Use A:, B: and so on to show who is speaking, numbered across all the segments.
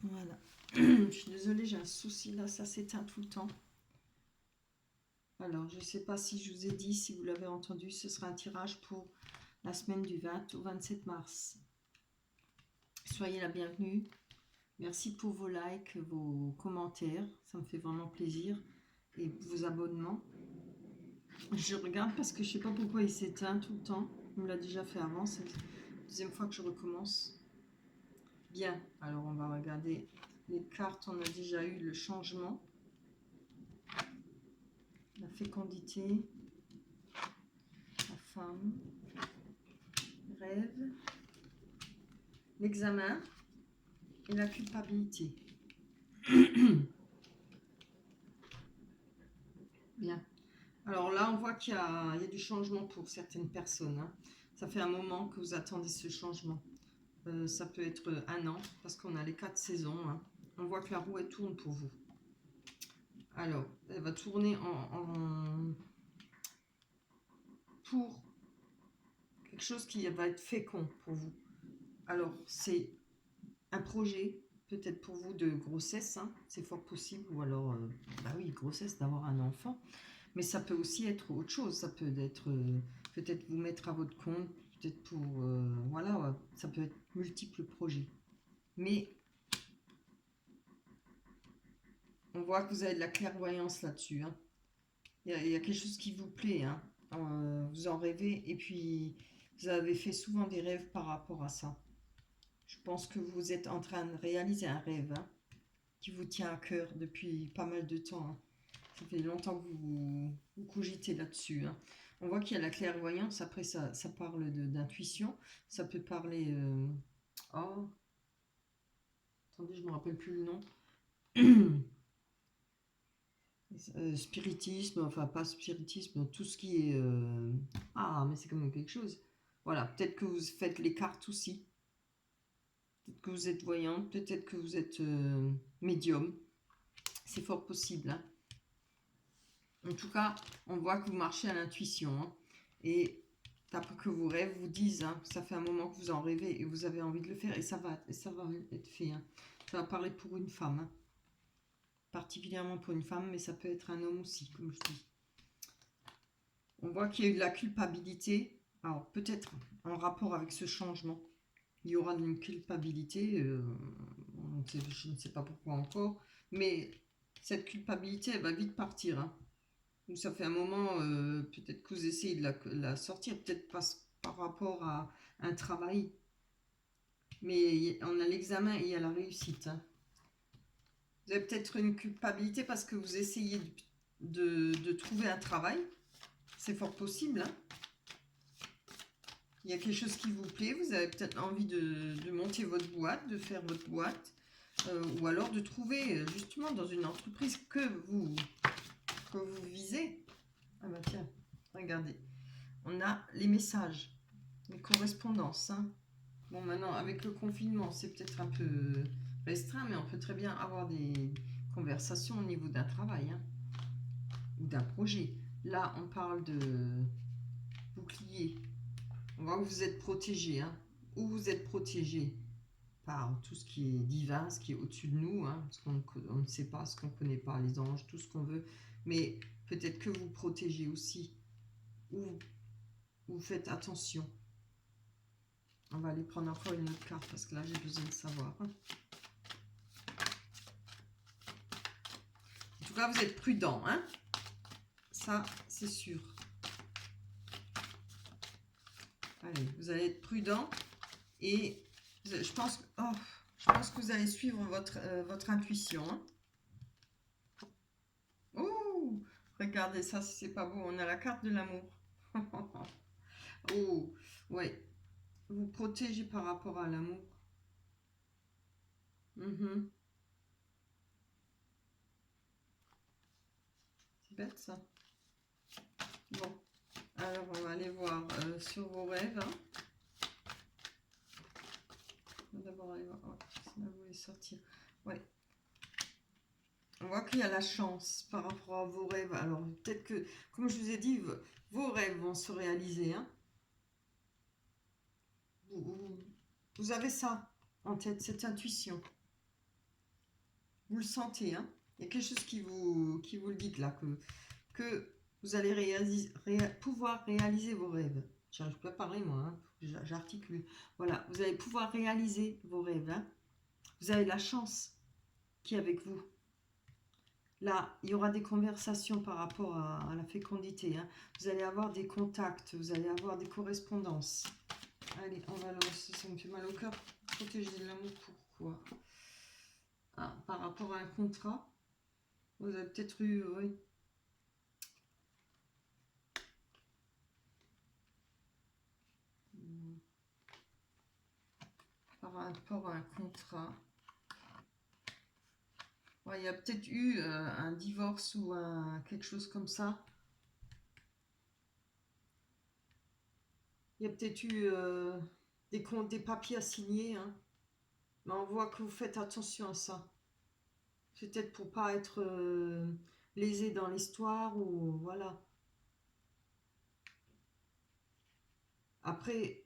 A: Voilà. Je suis désolée, j'ai un souci là, ça s'éteint tout le temps. Alors, je ne sais pas si je vous ai dit, si vous l'avez entendu, ce sera un tirage pour la semaine du 20 au 27 mars. Soyez la bienvenue. Merci pour vos likes, vos commentaires, ça me fait vraiment plaisir. Et vos abonnements. Je regarde parce que je ne sais pas pourquoi il s'éteint tout le temps. On me l'a déjà fait avant, c'est la deuxième fois que je recommence. Bien, alors on va regarder les cartes. On a déjà eu le changement, la fécondité, la femme, rêve, l'examen et la culpabilité. Bien. Alors là, on voit qu'il y a du changement pour certaines personnes. Hein. Ça fait un moment que vous attendez ce changement. Ça peut être un an, parce qu'on a les 4 saisons. Hein. On voit que la roue, elle tourne pour vous. Alors, elle va tourner pour quelque chose qui va être fécond pour vous. Alors, c'est un projet, peut-être pour vous, de grossesse. Hein. C'est fort possible. Ou alors, bah oui, grossesse, d'avoir un enfant. Mais ça peut aussi être autre chose. Ça peut être peut-être vous mettre à votre compte, peut-être pour... voilà, ça peut être multiples projets. Mais on voit que vous avez de la clairvoyance là-dessus. Hein. Il y a quelque chose qui vous plaît. Hein. Vous en rêvez et puis vous avez fait souvent des rêves par rapport à ça. Je pense que vous êtes en train de réaliser un rêve hein, qui vous tient à cœur depuis pas mal de temps. Hein. Ça fait longtemps que vous cogitez là-dessus. Hein. On voit qu'il y a la clairvoyance. Après, ça parle d'intuition. Ça peut parler... Oh, attendez, je ne me rappelle plus le nom. Spiritisme, enfin pas spiritisme, tout ce qui est... Ah, mais c'est quand même quelque chose. Voilà, peut-être que vous faites les cartes aussi. Peut-être que vous êtes voyante, peut-être que vous êtes médium. C'est fort possible. Hein. En tout cas, on voit que vous marchez à l'intuition. Hein. Et que vos rêves vous disent, hein, ça fait un moment que vous en rêvez et vous avez envie de le faire et ça va être fait. Hein. Ça va parler pour une femme. Hein. Particulièrement pour une femme, mais ça peut être un homme aussi, comme je dis. On voit qu'il y a eu de la culpabilité. Alors, peut-être en rapport avec ce changement, il y aura une culpabilité. Je ne sais pas pourquoi encore. Mais cette culpabilité, elle va vite partir. Hein. Donc, ça fait un moment, peut-être que vous essayez de la sortir. Peut-être pas par rapport à un travail. Mais on a l'examen et il y a la réussite. Hein. Vous avez peut-être une culpabilité parce que vous essayez de trouver un travail. C'est fort possible. Hein. Il y a quelque chose qui vous plaît. Vous avez peut-être envie de monter votre boîte, de faire votre boîte. Ou alors de trouver justement dans une entreprise que vous visez. Ah bah tiens, regardez. On a les messages, les correspondances. Hein. Bon, maintenant, avec le confinement, c'est peut-être un peu restreint, mais on peut très bien avoir des conversations au niveau d'un travail hein, ou d'un projet. Là, on parle de bouclier. On voit que vous êtes protégé. Hein, ou vous êtes protégé par tout ce qui est divin, ce qui est au-dessus de nous, hein, ce qu'on ne sait pas, ce qu'on ne connaît pas, les anges, tout ce qu'on veut. Mais peut-être que vous protégez aussi. Ou vous faites attention. On va aller prendre encore une autre carte parce que là, j'ai besoin de savoir. Hein. En tout cas, vous êtes prudent. Hein. Ça, c'est sûr. Allez, vous allez être prudent. Et je pense que vous allez suivre votre intuition. Hein. Oh, regardez ça, si c'est pas beau. On a la carte de l'amour. Oh, ouais. Vous protégez par rapport à l'amour. C'est bête ça. Bon, alors on va aller voir sur vos rêves. Hein. On va d'abord aller voir. Oh, ça voulait sortir. Ouais. On voit qu'il y a la chance par rapport à vos rêves. Alors peut-être que, comme je vous ai dit, vos rêves vont se réaliser. Hein. Vous avez ça en tête, cette intuition. Vous le sentez, hein? Il y a quelque chose qui vous le dit là, que vous allez pouvoir réaliser vos rêves. J'arrive pas à parler moi, hein, j'articule. Voilà, vous allez pouvoir réaliser vos rêves. Hein. Vous avez la chance qui est avec vous. Là, il y aura des conversations par rapport à la fécondité. Hein. Vous allez avoir des contacts, vous allez avoir des correspondances. Allez, on va lancer, ça me fait mal au cœur. Protéger l'amour, pourquoi? Ah, par rapport à un contrat, vous avez peut-être eu, oui. Par rapport à un contrat. Ouais, il y a peut-être eu un divorce ou quelque chose comme ça. Il y a peut-être eu des papiers à signer. Hein. Mais on voit que vous faites attention à ça. Peut-être pour pas être lésé dans l'histoire ou voilà. Après,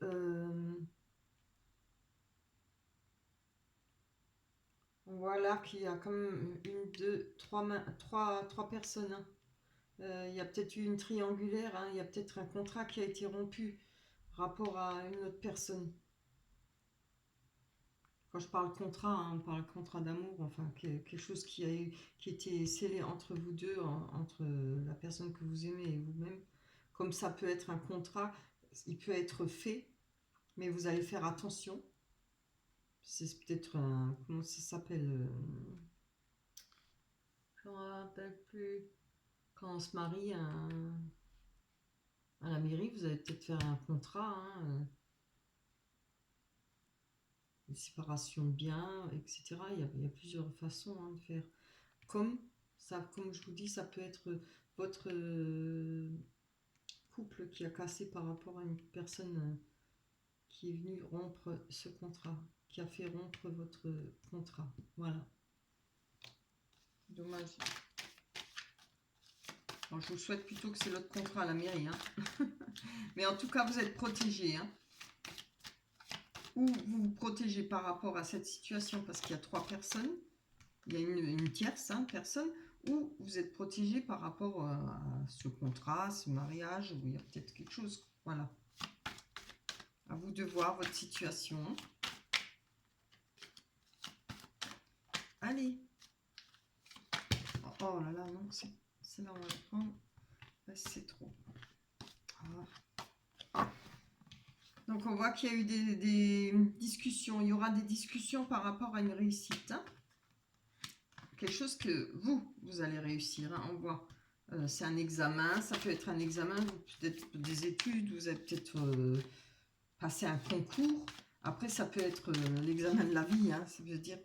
A: on voit là qu'il y a quand même une, deux, trois personnes. Hein. Il y a peut-être eu une triangulaire. Hein. Il y a peut-être un contrat qui a été rompu rapport à une autre personne. Quand je parle contrat, hein, on parle contrat d'amour, enfin quelque chose qui était scellé entre vous deux, entre la personne que vous aimez et vous-même. Comme ça peut être un contrat, il peut être fait, mais vous allez faire attention. C'est peut-être un... Comment ça s'appelle je ne me rappelle plus. Quand on se marie à la mairie, vous allez peut-être faire un contrat, hein, une séparation de biens, etc. Il y a plusieurs façons hein, de faire. Comme ça, comme je vous dis, ça peut être votre couple qui a cassé par rapport à une personne qui est venue rompre ce contrat, qui a fait rompre votre contrat. Voilà. Dommage. Alors, je vous souhaite plutôt que c'est l'autre contrat à la mairie. Hein. Mais en tout cas, vous êtes protégés. Hein. Ou vous vous protégez par rapport à cette situation parce qu'il y a trois personnes. Il y a une tierce personne. Ou vous êtes protégé par rapport à ce contrat, ce mariage, où il y a peut-être quelque chose. Voilà. À vous de voir votre situation. Allez. Oh là là, non, c'est là on va le prendre. C'est trop. Ah. Donc on voit qu'il y a eu des discussions. Il y aura des discussions par rapport à une réussite. Hein. Quelque chose que vous allez réussir. Hein. On voit. C'est un examen. Ça peut être un examen, peut-être des études. Vous avez peut-être passé un concours. Après, ça peut être l'examen de la vie. Hein. Ça veut dire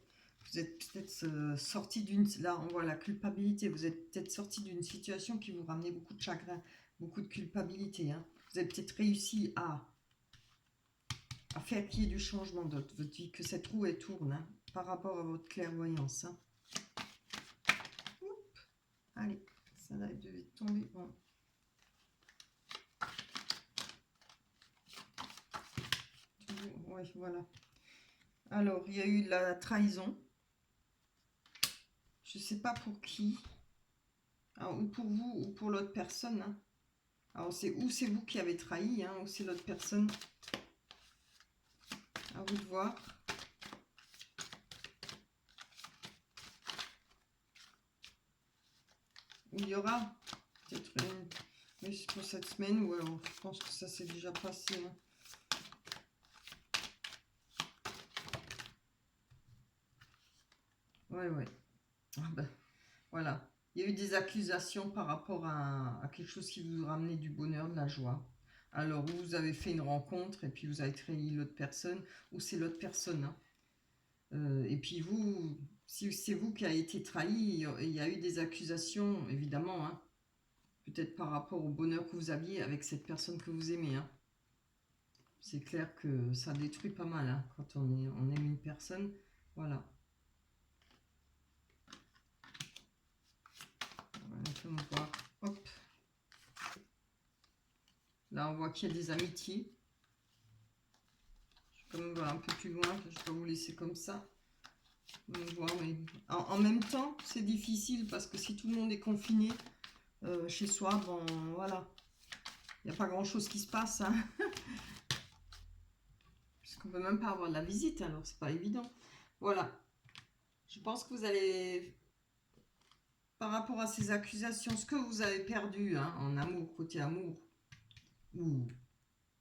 A: vous êtes peut-être sorti d'une... Là, on voit la culpabilité. Vous êtes peut-être sorti d'une situation qui vous ramenait beaucoup de chagrin, beaucoup de culpabilité. Hein. Vous avez peut-être réussi à faire qu'il y ait du changement dans votre vie, que cette roue elle tourne hein, par rapport à votre clairvoyance. Hein. Allez, ça là, elle devait tomber. Bon. Ouais, voilà. Alors, il y a eu la trahison. Je ne sais pas pour qui. Alors, ou pour vous ou pour l'autre personne. Hein. Alors, c'est vous qui avez trahi, hein, ou c'est l'autre personne. À vous de voir. Il y aura peut-être une... Mais c'est pour cette semaine ou alors je pense que ça s'est déjà passé. Hein. Ouais. Ah ben, voilà. Il y a eu des accusations par rapport à quelque chose qui vous ramenait du bonheur, de la joie. Alors, vous avez fait une rencontre et puis vous avez trahi l'autre personne, ou c'est l'autre personne. Hein. Et puis vous, si c'est vous qui avez été trahi, il y a eu des accusations, évidemment, hein, peut-être par rapport au bonheur que vous aviez avec cette personne que vous aimez. Hein. C'est clair que ça détruit pas mal hein, quand on aime une personne. Voilà. On va voir. Hop. Là, on voit qu'il y a des amitiés. Je vais quand même voir un peu plus loin, je vais pas vous laisser comme ça. On voit, mais en même temps, c'est difficile parce que si tout le monde est confiné chez soi, bon, voilà, il n'y a pas grand-chose qui se passe, hein, puisqu'on ne peut même pas avoir de la visite, alors c'est pas évident. Voilà, je pense que vous allez, par rapport à ces accusations, ce que vous avez perdu hein, en amour, côté amour, ou,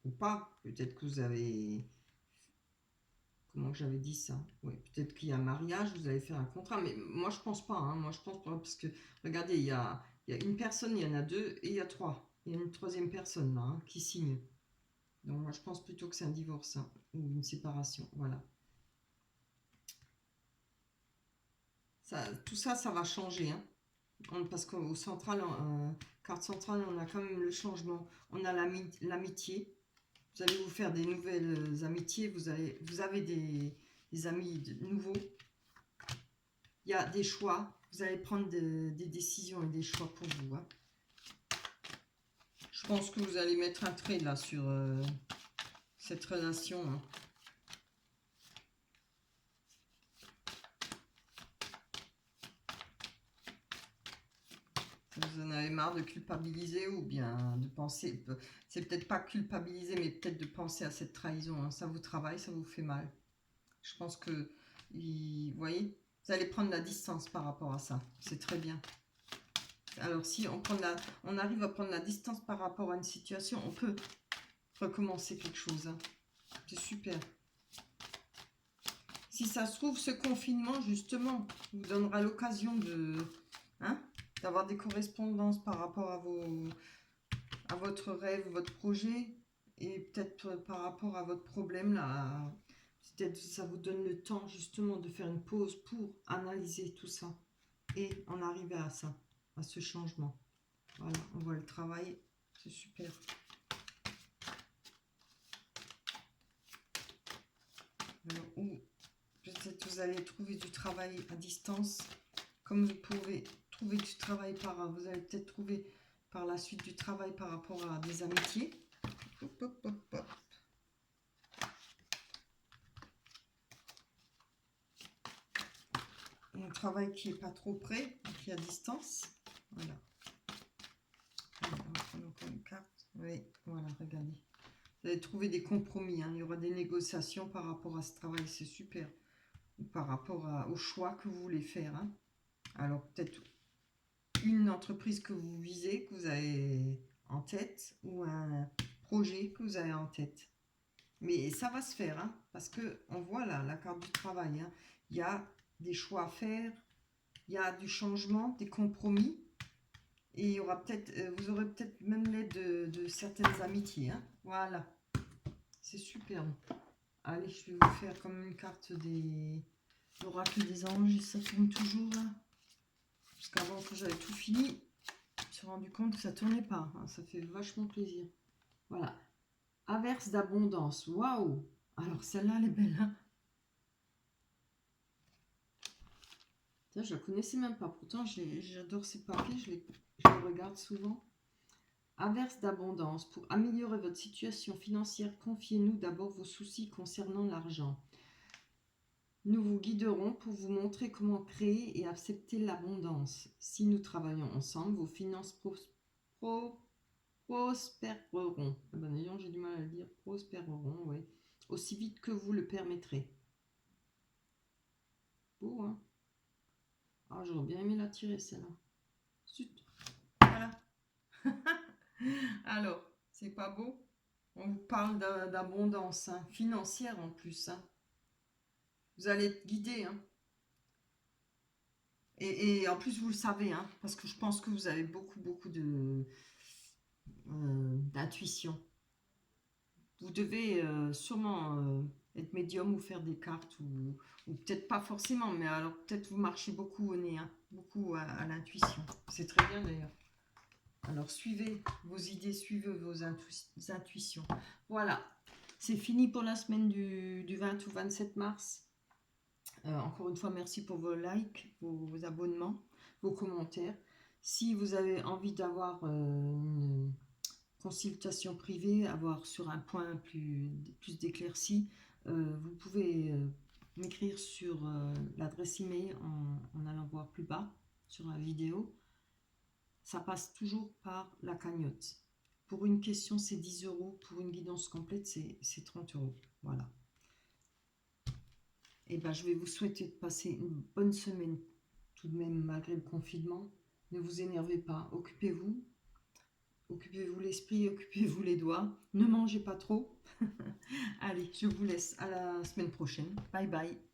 A: ou pas, peut-être que vous avez... Comment j'avais dit ça? Oui, peut-être qu'il y a un mariage, vous allez faire un contrat, mais moi je pense pas, hein, moi je pense pas, parce que, regardez, il y a une personne, il y en a deux, et il y a trois. Il y a une troisième personne là, hein, qui signe. Donc moi je pense plutôt que c'est un divorce, hein, ou une séparation, voilà. Tout ça, ça va changer, hein, parce qu'au central, carte centrale, on a quand même le changement. On a l'amitié, vous allez vous faire des nouvelles amitiés, vous avez des amis nouveaux. Il y a des choix. Vous allez prendre des décisions et des choix pour vous. Hein. Je pense que vous allez mettre un trait là sur cette relation. Hein. Vous en avez marre de culpabiliser ou bien de penser. C'est peut-être pas culpabiliser, mais peut-être de penser à cette trahison. Hein. Ça vous travaille, ça vous fait mal. Je pense que, vous voyez, vous allez prendre la distance par rapport à ça. C'est très bien. Alors si on arrive à prendre la distance par rapport à une situation, on peut recommencer quelque chose. Hein. C'est super. Si ça se trouve, ce confinement, justement, vous donnera l'occasion hein, d'avoir des correspondances par rapport à votre rêve, votre projet, et peut-être par rapport à votre problème, là. Peut-être ça vous donne le temps, justement, de faire une pause pour analyser tout ça et en arriver à ça, à ce changement. Voilà, on va le travailler. C'est super. Alors, peut-être vous allez trouver du travail à distance, comme vous pouvez trouver du travail vous allez peut-être trouver par la suite du travail par rapport à des amitiés. Hop, hop, hop, hop. Un travail qui n'est pas trop près, qui est à distance. Voilà. On va prendre encore une carte. Oui, voilà, regardez. Vous allez trouver des compromis. Hein. Il y aura des négociations par rapport à ce travail, c'est super. Ou par rapport au choix que vous voulez faire. Hein. Alors peut-être une entreprise que vous visez, que vous avez en tête, ou un projet que vous avez en tête. Mais ça va se faire, hein, parce que on voit là la carte du travail. Hein. Il y a des choix à faire, il y a du changement, des compromis, et il y aura peut-être, vous aurez peut-être même l'aide de certaines amitiés. Hein. Voilà, c'est superbe. Allez, je vais vous faire comme une carte des l'oracle des anges, ça tourne toujours là. Parce qu'avant que j'avais tout fini, je me suis rendu compte que ça tournait pas. Hein. Ça fait vachement plaisir. Voilà. Averse d'abondance. Waouh! Alors celle-là, elle est belle. Hein. Tiens, je la connaissais même pas. Pourtant, j'adore ces papiers. Je les regarde souvent. Averse d'abondance. Pour améliorer votre situation financière, confiez-nous d'abord vos soucis concernant l'argent. Nous vous guiderons pour vous montrer comment créer et accepter l'abondance. Si nous travaillons ensemble, vos finances prospéreront. Ah ben, d'ailleurs, j'ai du mal à le dire. Prospéreront, oui. Aussi vite que vous le permettrez. Beau, hein? Ah, j'aurais bien aimé la tirer, celle-là. Zut. Voilà. Alors, c'est pas beau? On vous parle d'abondance hein, financière en plus. Hein. Vous allez être guidé. Hein. Et en plus, vous le savez, hein, parce que je pense que vous avez beaucoup d'intuition. Vous devez sûrement être médium ou faire des cartes, ou peut-être pas forcément, mais alors peut-être vous marchez beaucoup au nez, hein, beaucoup à l'intuition. C'est très bien d'ailleurs. Alors suivez vos idées, suivez vos intuitions. Voilà, c'est fini pour la semaine du 20 ou 27 mars. Encore une fois, merci pour vos likes, vos abonnements, vos commentaires. Si vous avez envie d'avoir une consultation privée, avoir sur un point plus d'éclaircie, vous pouvez m'écrire sur l'adresse email en allant voir plus bas sur la vidéo. Ça passe toujours par la cagnotte. Pour une question, c'est 10 euros. Pour une guidance complète, c'est 30 euros. Voilà. Et ben, je vais vous souhaiter de passer une bonne semaine, tout de même, malgré le confinement. Ne vous énervez pas, occupez-vous. Occupez-vous l'esprit, occupez-vous les doigts. Ne mangez pas trop. Allez, je vous laisse. À la semaine prochaine. Bye bye.